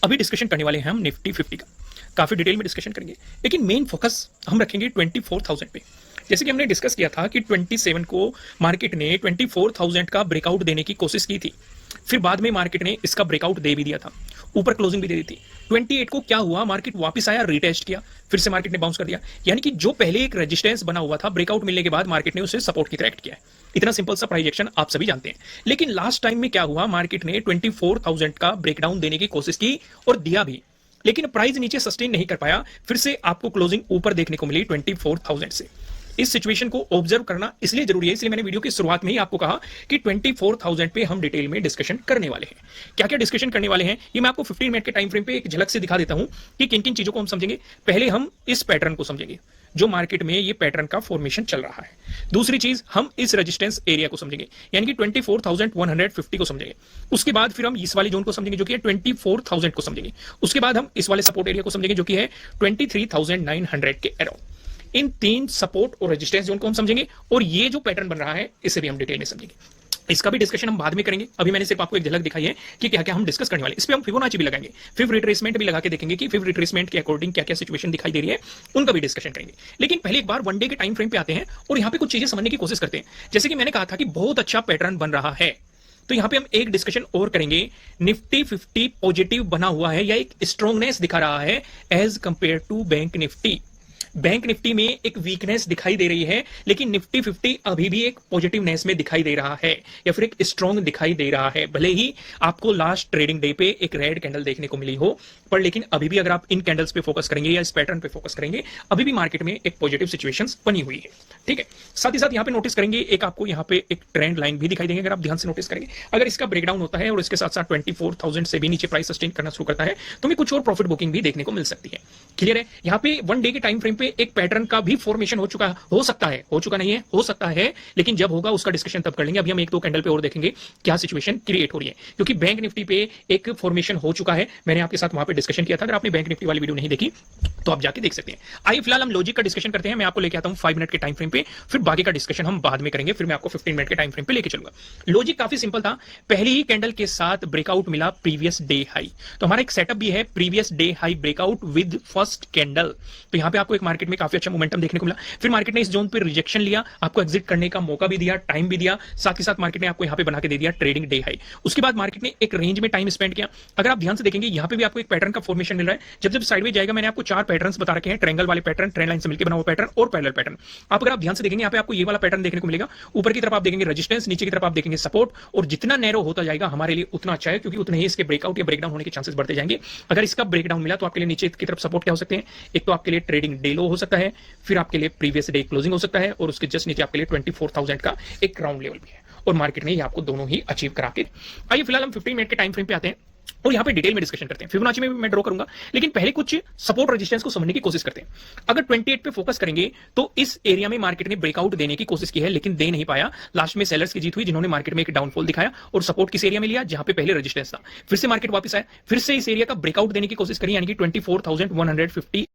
अभी डिस्कशन करने वाले हैं हम निफ्टी 50 का, काफी डिटेल में डिस्कशन करेंगे, लेकिन मेन फोकस हम रखेंगे 24,000 पे। जैसे कि हमने डिस्कस किया था कि 27 को मार्केट ने 24,000 का ब्रेकआउट देने की कोशिश की थी, फिर बाद में मार्केट ने इसका ब्रेकआउट दे भी दिया था, ऊपर क्लोजिंग भी दे दी थी। 28 को क्या हुआ, मार्केट वापस आया, रीटेस्ट किया, फिर से मार्केट ने बाउंस कर दिया। यानी कि जो पहले एक रेजिस्टेंस बना हुआ था, ब्रेकआउट मिलने के बाद मार्केट ने उसे सपोर्ट की तरह एक्ट किया है। इतना सिंपल सा प्राइस एक्शन आप सभी जानते हैं। लेकिन लास्ट टाइम में क्या हुआ, मार्केट ने 24,000 का ब्रेकडाउन देने की कोशिश की और दिया भी, लेकिन प्राइस नीचे सस्टेन नहीं कर पाया, फिर से आपको क्लोजिंग ऊपर देखने को मिली 24,000 से। इस सिचुएशन को ऑब्जर्व करना इसलिए जरूरी है, इसलिए मैंने वीडियो की शुरुआत में ही आपको कहा कि 24,000 पे हम डिटेल में डिस्कशन करने वाले हैं। क्या क्या डिस्कशन करने वाले हैं ये मैं आपको 15 मिनट के टाइम फ्रेम पे एक झलक से दिखा देता हूं कि किन किन चीजों को हम समझेंगे। पहले हम इस पैटर्न को समझेंगे, जो मार्केट में ये पैटर्न का फॉर्मेशन चल रहा है। दूसरी चीज, हम इस रेजिस्टेंस एरिया को समझेंगे, यानी कि 24,150 को समझेंगे। उसके बाद फिर हम इस वाले जोन को समझेंगे जो कि है 24,000 को समझेंगे। उसके बाद हम इस वाले सपोर्ट एरिया को समझेंगे जो कि है 23,900 के अराउंड। इन तीन सपोर्ट और रेजिस्टेंस जोन को हम समझेंगे और ये जो पैटर्न बन रहा है इसे भी हम डिटेल में समझेंगे। इसका भी डिस्कशन हम बाद में करेंगे, अभी मैंने सिर्फ आपको एक झलक दिखाई है कि क्या क्या हम डिस्कस करने वाले। इस पे हम फिबोनाची भी लगाएंगे, फिब रिट्रेसमेंट भी लगा के देखेंगे कि फिब रिट्रेसमेंट के अकॉर्डिंग क्या क्या सिचुएशन दिखाई दे रही है, उनका भी डिस्कशन करेंगे। लेकिन पहले एक बार वन डे के टाइम फ्रेम पे आते हैं और यहाँ पे कुछ चीजें समझने की कोशिश करते हैं। जैसे कि मैंने कहा था कि बहुत अच्छा पैटर्न बन रहा है, तो यहां पे हम एक डिस्कशन और करेंगे। निफ्टी 50 पॉजिटिव बना हुआ है या एक स्ट्रॉन्गनेस दिखा रहा है as compare to bank Nifty. Bank Nifty में एक वीकनेस दिखाई दे रही है, लेकिन निफ्टी 50 अभी भी एक पॉजिटिवनेस में दिखाई दे रहा है या फिर एक स्ट्रॉन्ग दिखाई दे रहा है। भले ही आपको लास्ट ट्रेडिंग डे पे एक रेड कैंडल देखने को मिली हो, पर लेकिन अभी भी अगर आप इन कैंडल्स पे फोकस करेंगे या इस पैटर्न पे फोकस करेंगे, अभी भी मार्केट में एक पॉजिटिव सिचुएशंस बनी हुई है। ठीक है, साथ ही साथ यहाँ पे नोटिस करेंगे, एक आपको यहाँ पे एक ट्रेंड लाइन भी दिखाई देंगे अगर आप ध्यान से नोटिस करेंगे। अगर इसका ब्रेकडाउन होता है और इसके साथ साथ 24,000 से भी नीचे प्राइस सस्टेन करना शुरू करता है, तो हमें कुछ और प्रॉफिट बुकिंग भी देखने को मिल सकती है। क्लियर है? यहाँ पे वन डे के टाइम फ्रेम पे एक पैटर्न का भी फॉर्मेशन हो चुका हो सकता है, हो चुका नहीं है, हो सकता है, लेकिन जब होगा उसका डिस्कशन तब कर लेंगे। अभी हम एक दो कैंडल पे और देखेंगे क्या सिचुएशन क्रिएट हो रही है, क्योंकि बैंक निफ्टी पे एक फॉर्मेशन हो चुका है। मैंने आपके साथ वहां पे डिस्कशन किया था, अगर आपने बैंक निफ्टी वाली वीडियो नहीं देखी तो आप जाके देख सकते हैं। आइए फिलहाल हम लॉजिक का डिस्कशन करते हैं। मैं आपको लेके आता हूं 5 मिनट के टाइम फ्रेम पे, फिर बाकी का डिस्कशन हम बाद में करेंगे, फिर मैं आपको 15 मिनट के टाइम फ्रेम पे लेके चलूंगा। लॉजिक काफी सिंपल था, पहली ही कैंडल के साथ ब्रेकआउट मिला प्रीवियस डे हाई, तो हमारा एक सेटअप भी है previous day high breakout with first candle. तो यहां पे आपको एक मार्केट में काफी अच्छा मोमेंटम देखने को मिला। फिर मार्केट ने इस जोन पे रिजेक्शन लिया, आपको एग्जिट करने का मौका भी दिया, टाइम भी दिया, साथ ही साथ मार्केट ने आपको यहां पे बना के दे दिया ट्रेडिंग डे हाई। उसके बाद मार्केट ने एक रेंज में टाइम स्पेंड किया। अगर आप ध्यान से देखेंगे यहां पे भी आपको एक पैटर्न का फॉर्मेशन मिल रहा है। जब जब साइडवेज जाएगा, मैंने आपको 4 पैटर्न्स बता रखे हैं, ट्रायंगल वाले पैटर्न, ट्रेंड लाइन से मिलकर बना हुआ पैटर्न और पैरेलल पैटर्न। आप अगर आप ध्यान से देखेंगे यहां पे आपको ये वाला पैटर्न देखने को मिलेगा। ऊपर की तरफ आप देखेंगे रेजिस्टेंस, नीचे की तरफ आप देखेंगे सपोर्ट, और जितना नैरो होता जाएगा हमारे लिए उतना अच्छा है, क्योंकि उतने ही इसके ब्रेकआउट या ब्रेकडाउन होने के चांसेस बढ़ते जाएंगे। अगर इसका ब्रेकडाउन मिला तो आपके लिए नीचे की तरफ सपोर्ट क्या हो सकते हैं, एक तो आपके लिए ट्रेडिंग डे लो हो सकता है, फिर आपके लिए प्रीवियस डे क्लोजिंग हो सकता है, और उसके जस्ट नीचे आपके लिए 24,000 का एक ग्राउंड लेवल भी है, और मार्केट ने ये आपको दोनों ही अचीव करा के। आइए फिलहाल हम 15 मिनट के टाइम फ्रेम पे आते हैं और यहां पे डिटेल में डिस्कशन करते हैं। फिबोनाची में भी मैं ड्रॉ करूंगा, लेकिन पहले कुछ सपोर्ट रेजिस्टेंस को समझने की कोशिश करते हैं। अगर 28 पे फोकस करेंगे तो इस एरिया में मार्केट ने ब्रेकआउट देने की कोशिश की है, लेकिन दे नहीं पाया। लास्ट में सेलर्स की जीत हुई, जिन्होंने मार्केट में एक डाउनफॉल दिखाया और सपोर्ट किस एरिया में लिया, जहां पे पहले रेजिस्टेंस था। फिर से मार्केट वापस आया, फिर से इस एरिया का ब्रेकआउट देने की कोशिश करी, यानी कि 24,150।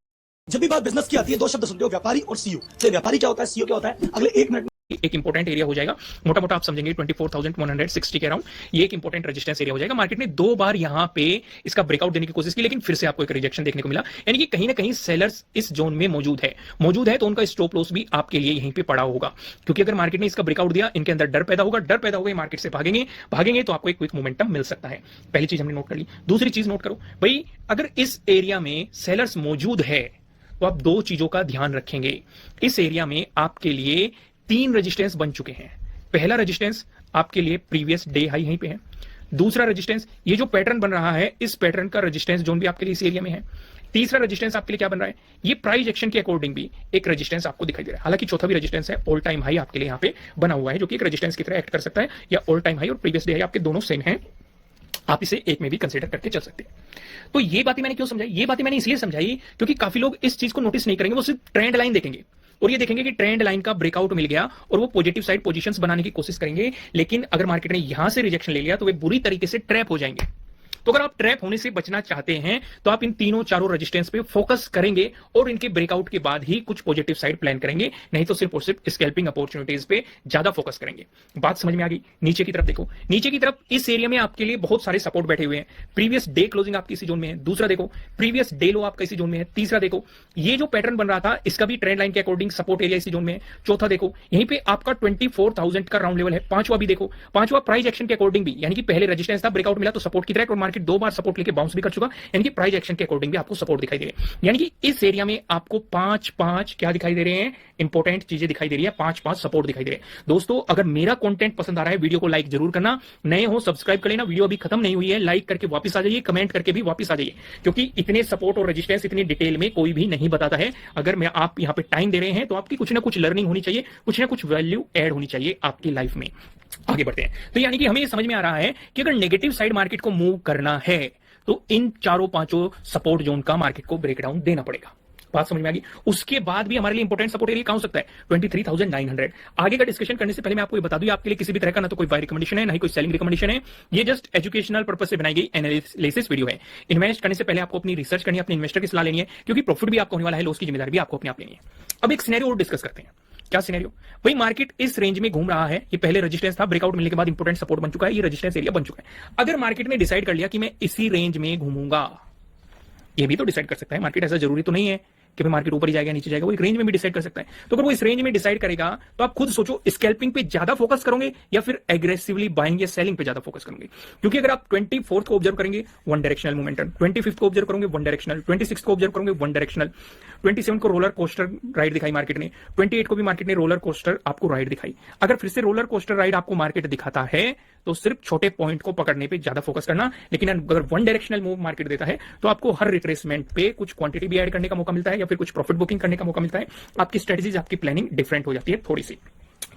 जब भी बात बिजनेस की आती है, दो शब्द सुनते हो, व्यापारी और सीयू। व्यापारी क्या होता है, सीयू क्या होता है, अगले 1 मिनट एक इंपॉर्टेंट एरिया हो जाएगा, मोटा मोटा आप समझेंगे 24,160 के अराउंड ये एक इंपॉर्टेंट रेजिस्टेंस एरिया हो जाएगा। मार्केट ने 2 बार यहां पे इसका ब्रेकआउट देने की कोशिश की, लेकिन फिर से आपको एक रिजेक्शन देखने को मिला, यानी कि कहीं ना कहीं सेलर्स इस जोन में मौजूद है, तो उनका स्टॉप लॉस भी आपके लिए यहीं पे पड़ा होगा, क्योंकि अगर मार्केट ने इसका ब्रेकआउट दिया, इनके अंदर डर पैदा होगा, मार्केट से भागेंगे तो आपको एक क्विक मोमेंटम मिल सकता है। पहली चीज हमने नोट कर ली। दूसरी चीज नोट करो भाई, अगर इस एरिया में सेलर्स मौजूद है तो आप 2 चीजों का ध्यान रखेंगे। इस एरिया में आपके लिए 3 रेजिस्टेंस बन चुके हैं। पहला रेजिस्टेंस आपके लिए प्रीवियस डे हाई यहीं पे है। दूसरा रेजिस्टेंस, ये जो पैटर्न बन रहा है, इस पैटर्न का रेजिस्टेंस जोन भी आपके लिए इस एरिया में है। तीसरा रेजिस्टेंस आपके लिए क्या बन रहा है, ये प्राइस एक्शन के अकॉर्डिंग भी एक रेजिस्टेंस आपको दिखाई दे रहा है। हालांकि चौथा भी रेजिस्टेंस है, ऑल टाइम हाई आपके लिए यहाँ पे बना हुआ है, जो कि एक रेजिस्टेंस की तरह एक्ट कर सकता है, या ऑल टाइम हाई और प्रीवियस डे हाई आपके दोनों सेम है, आप इसे एक में भी कंसीडर करके चल सकते हैं। तो ये बातें मैंने क्यों समझाई, ये बातें मैंने इसलिए समझाई क्योंकि काफी लोग इस चीज को नोटिस नहीं करेंगे, वो सिर्फ ट्रेंड लाइन देखेंगे और ये देखेंगे कि ट्रेंड लाइन का ब्रेकआउट मिल गया और वो पॉजिटिव साइड पोजीशंस बनाने की कोशिश करेंगे, लेकिन अगर मार्केट ने यहां से रिजेक्शन ले लिया तो वे बुरी तरीके से ट्रैप हो जाएंगे। तो अगर आप ट्रैप होने से बचना चाहते हैं तो आप इन तीनों चारों रेजिस्टेंस पे फोकस करेंगे और इनके ब्रेकआउट के बाद ही कुछ पॉजिटिव साइड प्लान करेंगे, नहीं तो सिर्फ और सिर्फ स्कैल्पिंग अपॉर्चुनिटीज पे ज्यादा फोकस करेंगे। बात समझ में आ गई? नीचे की तरफ देखो, नीचे की तरफ इस एरिया में आपके लिए बहुत सारे सपोर्ट बैठे हुए हैं। प्रीवियस डे क्लोजिंग आपकी इसी जोन में है, दूसरा देखो प्रीवियस डे लो आपका इसी जोन में है, तीसरा देखो ये जो पैटर्न बन रहा था इसका भी ट्रेंड लाइन के अकॉर्डिंग सपोर्ट एरिया इसी जोन में है, चौथा देखो यहीं पे आपका 24,000 का राउंड लेवल है, पांचवा भी देखो, पांचवा प्राइस एक्शन के अकॉर्डिंग भी, यानी कि पहले रेजिस्टेंस था, ब्रेकआउट मिला तो सपोर्ट की तरह और मार्केट दो बार सपोर्ट लेके बाउंस भी कर चुका, यानी कि प्राइस एक्शन के अकॉर्डिंग भी आपको सपोर्ट दिखाई दे रहे हैं। यानी कि इस एरिया में आपको पांच पांच क्या दिखाई दे रहे हैं, इंपॉर्टेंट चीजें दिखाई दे रही है, पांच पांच सपोर्ट दिखाई दे रहे हैं। दोस्तों अगर मेरा कंटेंट पसंद आ रहा है वीडियो को लाइक जरूर करना, नए हो सब्सक्राइब कर लेना, वीडियो अभी खत्म नहीं हुई है, लाइक करके वापस आ जाइए, कमेंट करके भी वापस आ जाइए, क्योंकि इतने सपोर्ट और रेजिस्टेंस इतनी डिटेल में कोई भी नहीं बताता है। अगर मैं आप यहां पे टाइम दे रहे हैं तो आपकी कुछ ना कुछ लर्निंग होनी चाहिए, कुछ ना कुछ वैल्यू ऐड होनी चाहिए आपकी लाइफ में। आगे बढ़ते हैं। तो यानी कि हमें ये समझ में आ रहा है कि अगर नेगेटिव साइड मार्केट को मूव करना है तो इन चारों पांचों सपोर्ट जोन का मार्केट को ब्रेकडाउन देना पड़ेगा। बात समझ में आ गई? उसके बाद भी हमारे लिए इंपॉर्टेंट सपोर्ट एरिया कहां हो सकता है? 23,900। आगे का डिस्कशन करने से पहले मैं आपको ये बता दूं, आपके लिए किसी भी तरह का ना तो कोई बाय रिकमेंडेशन है ना ही कोई सेलिंग रिकमेंडेशन है, ये जस्ट एजुकेशनल पर्पस से बनाई गई एनालिसिस वीडियो है। इन्वेस्ट करने से पहले आपको अपनी रिसर्च करनी है, अपने इन्वेस्टर की सलाह लेनी है, क्योंकि प्रॉफिट भी आपको होने वाला है, लॉस की जिम्मेदारी भी आपको अपने आप लेनी है। अब एक सिनेरियो और डिस्कस करते हैं। क्या सिनेरियो? भाई मार्केट इस रेंज में घूम रहा है, ये पहले रेजिस्टेंस था, ब्रेकआउट मिलने के बाद इंपॉर्टेंट सपोर्ट बन चुका है, ये रेजिस्टेंस एरिया बन चुका है। अगर मार्केट ने डिसाइड कर लिया कि मैं इसी रेंज में घूमूंगा, ये भी तो डिसाइड कर सकता है मार्केट, ऐसा जरूरी तो नहीं है कि भाई मार्केट ऊपर ही जाएगा नीचे जाएगा, वो एक रेंज में भी डिसाइड कर सकता है। तो अगर वो इस रेंज में डिसाइड करेगा तो आप खुद सोचो, स्कैल्पिंग पे ज्यादा फोकस करोगे या फिर एग्रेसिवली बाइंग या सेलिंग पे ज्यादा फोकस करोगे? क्योंकि अगर आप 24th को ऑब्जर्व करेंगे वन डायरेक्शनल मोमेंटम, 25th को ऑब्जर्व करोगे वन डायरेक्शनल, 26th को ऑब्जर्व करोगे वन डायरेक्शनल, 27 को रोलर कोस्टर राइड दिखाई मार्केट ने, 28 को भी मार्केट ने रोलर कोस्टर आपको राइड दिखाई। अगर फिर से रोलर कोस्टर राइड आपको मार्केट दिखाता है तो सिर्फ छोटे पॉइंट को पकड़ने पे ज्यादा फोकस करना, लेकिन अगर वन डायरेक्शनल मूव मार्केट देता है तो आपको हर रिट्रेसमेंट पे कुछ क्वांटिटी भी ऐड करने का मौका मिलता है या फिर कुछ प्रॉफिट बुकिंग करने का मौका मिलता है। आपकी स्ट्रेटजीज, आपकी प्लानिंग डिफरेंट हो जाती है थोड़ी सी।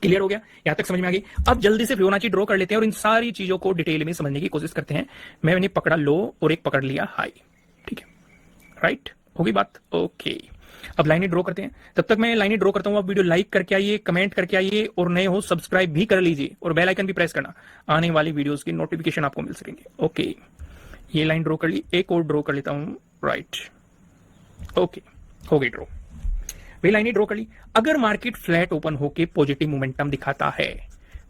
क्लियर हो गया? यहां तक समझ में आ गई? अब जल्दी से फिबोनाची ड्रॉ कर लेते हैं और इन सारी चीजों को डिटेल में समझने की कोशिश करते हैं। मैंने पकड़ा लो और एक पकड़ लिया हाई, ठीक है, राइट? होगी बात? ओके। अब लाइनें ड्रॉ करते हैं। तब तक मैं लाइनें ड्रॉ करता हूं, आप वीडियो लाइक करके आइए, कमेंट करके आइए और नए हो सब्सक्राइब भी कर लीजिए और बेल आइकन भी प्रेस करना, आने वाली वीडियोस की नोटिफिकेशन आपको मिल सकेंगे। ओके, ये लाइन ड्रॉ कर ली, एक और ड्रॉ कर लेता हूं, राइट? ओके, हो गई ड्रॉ। वे लाइनें ड्रॉ कर ली। अगर मार्केट फ्लैट ओपन होके पॉजिटिव मोमेंटम दिखाता है,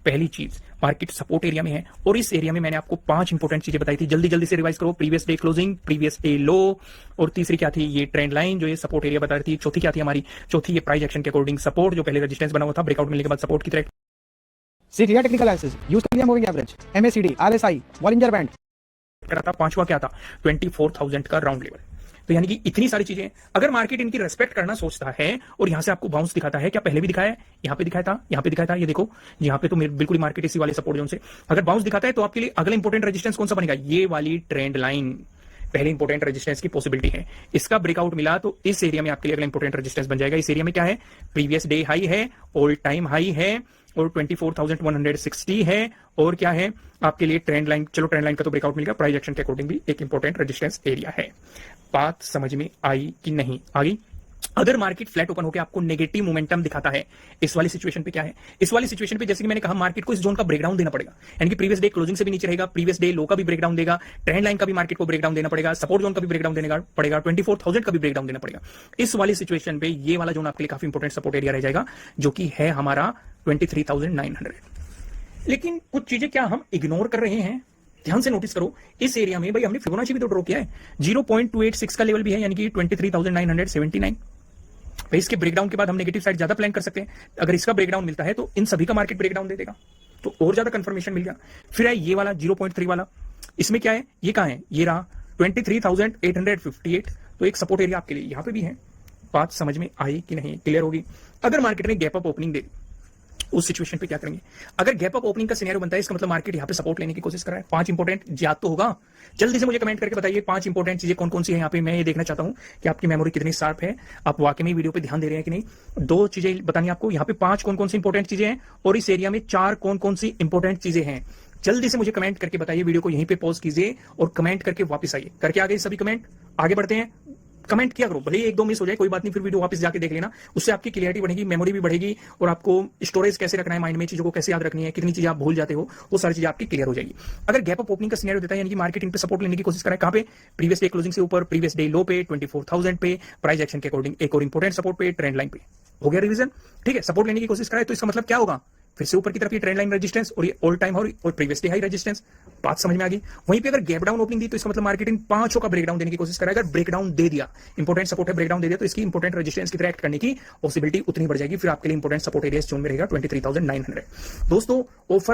पहली चीज मार्केट सपोर्ट एरिया में है और इस एरिया में मैंने आपको 5 इंपॉर्टेंट चीजें बताई थी, जल्दी जल्दी से रिवाइज करो। Previous day closing, previous day लो, और तीसरी क्या थी? ये ट्रेंड लाइन जो ये सपोर्ट एरिया बता रही थी। चौथी क्या थी हमारी? चौथी ये प्राइस एक्शन के अकॉर्डिंग सपोर्ट, जो पहले रेजिस्टेंस बना हुआ था, ब्रेकआउट मिलने के बाद सपोर्ट की तरह सीख लिया टेक्निकल एनालिसिस, यूज कर लिया moving average, MACD, RSI, Bollinger band. था। पांचवा क्या था? 24,000 का राउंड लेवल। तो यानी कि इतनी सारी चीजें, अगर मार्केट इनकी रेस्पेक्ट करना सोचता है और यहां से आपको बाउंस दिखाता है, क्या पहले भी दिखाया है? यहां पे दिखाया था, यहां पे दिखाया था, ये देखो यहां पे तो बिल्कुल मार्केट इसी वाले सपोर्ट जोन से अगर बाउंस दिखाता है तो आपके लिए अगला इंपॉर्टेंट रेजिस्टेंस कौन सा बनेगा? ये वाली ट्रेंड लाइन पहले इंपॉर्टेंट रेजिस्टेंस की पॉसिबिलिटी है। इसका ब्रेकआउट मिला तो इस एरिया में आपके लिए अगला इंपॉर्टेंट रेजिस्टेंस बन जाएगा। इस एरिया में क्या है? प्रीवियस डे हाई है, ऑल टाइम हाई है और 24,160 है, और क्या है आपके लिए? Trend line. चलो ट्रेंड लाइन का तो ब्रेकआउट मिल गया, प्राइस एक्शन के अकॉर्डिंग भी एक इंपॉर्टेंट रेजिस्टेंस एरिया है। बात समझ में आई कि नहीं? आ गई? अगर मार्केट फ्लैट ओपन होकर आपको नेगेटिव मोमेंटम दिखाता है, इस वाली सिचुएशन पे क्या है? इस वाली सिचुएशन पे जैसे कि मैंने कहा, मार्केट को इस जोन का ब्रेकडाउन देना पड़ेगा, यानी कि प्रीवियस डे क्लोजिंग से भी नीचे रहेगा, प्रीवियस डे लो का भी ब्रेकडाउन देगा, ट्रेंड लाइन का भी मार्केट को ब्रेकडाउन देना पड़ेगा, सपोर्ट जोन का भी ब्रेकडाउन देना पड़ेगा, 24,000 का भी ब्रेकडाउन देना पड़ेगा। इस वाली सिचुएशन पे ये वाला जोन आपके लिए काफी इंपॉर्टेंट सपोर्ट एरिया रह जाएगा, जो कि है हमारा 23,900। लेकिन कुछ चीजें क्या हम इग्नोर कर रहे हैं? ध्यान से नोटिस करो, इस एरिया में भाई हमने फिबोनाची भी तो ड्रॉ किया है, 0.286 का लेवल भी है, यानी कि 23,979। भाई इसके ब्रेकडाउन के बाद हम नेगेटिव साइड ज्यादा प्लान कर सकते हैं। अगर इसका ब्रेकडाउन मिलता है तो इन सभी का मार्केट ब्रेकडाउन दे देगा, तो और ज्यादा कंफर्मेशन मिल गया। फिर है ये वाला 0.3 वाला, इसमें क्या है? ये कहां है? ये रहा 23,858, तो एक सपोर्ट एरिया आपके लिए यहां पे भी है। बात समझ में आई कि नहीं? क्लियर होगी? अगर मार्केट ने गैप अप ओपनिंग दे दी, उस सिचुएशन पे क्या करेंगे? अगर गैप अप ओपनिंग का सिनेरियो बनता है, इसका मतलब मार्केट यहां पे सपोर्ट लेने की कोशिश कर रहा है। 5 इंपॉर्टेंट याद तो होगा, जल्दी से मुझे कमेंट करके बताइए 5 इंपॉर्टेंट चीजें कौन कौन सी है यहां पे। मैं ये देखना चाहता हूं कि आपकी मेमोरी कितनी शार्प है, आप वाकई में वीडियो पे ध्यान दे रहे हैं कि नहीं। 2 चीजें बतानी आपको, यहां पे 5 कौन कौन सी इंपॉर्टेंट चीजें हैं और इस एरिया में 4 कौन कौन सी इंपॉर्टेंट चीजें हैं। जल्दी से मुझे कमेंट करके बताइए, वीडियो को यहीं पे पॉज कीजिए और कमेंट करके वापस आइए। करके आ गए सभी कमेंट? आगे बढ़ते हैं, कमेंट किया करो, भले ही एक दो मिस हो जाए कोई बात नहीं, फिर वीडियो वापस जाके देख लेना, उससे आपकी क्लियरिटी बढ़ेगी, मेमोरी भी बढ़ेगी, और आपको स्टोरेज कैसे रखना है माइंड में, चीजों को कैसे याद रखनी है, कितनी चीजें आप भूल जाते हो, वो सारी चीजें आपकी क्लियर हो जाएगी। अगर गैप अप ओपनिंग का सिनेरियो देता है, यानी कि मार्केट इन पे सपोर्ट लेने की कोशिश करें, कहां पे, प्रीवियस डे क्लोजिंग से ऊपर, प्रीवियस डे लो पे, 24,000 पे, प्राइस एक्शन के अकॉर्डिंग एक और इंपॉर्टेंट सपोर्ट पे, ट्रेंड लाइन पे, हो गया रिवीजन, ठीक है। सपोर्ट लेने की कोशिश कराए तो इसका मतलब क्या होगा, फिर से ऊपर की तरफ ये ट्रेंड लाइन रेजिस्टेंस और ये ऑल टाइम और प्रीवियस डे हाई रेजिस्टेंस, बात समझ में आ गई। वहीं पे अगर गैप डाउन ओपनिंग दी तो इसका मतलब मार्केट इन पांचों का ब्रेकडाउन देने की कोशिश करेगा। अगर ब्रेकडाउन दे दिया, इंपॉर्टेंट सपोर्ट है, ब्रेकडाउन दे दिया तो इसकी इंपॉर्टेंट रेजिस्टेंस की तरह एक्ट करने की पॉसिबिलिटी उतनी बढ़ जाएगी। फिर आपके लिए इंपॉर्टेंट सपोर्ट एरिया जोन में रहेगा 23,900। दोस्तों ऑफर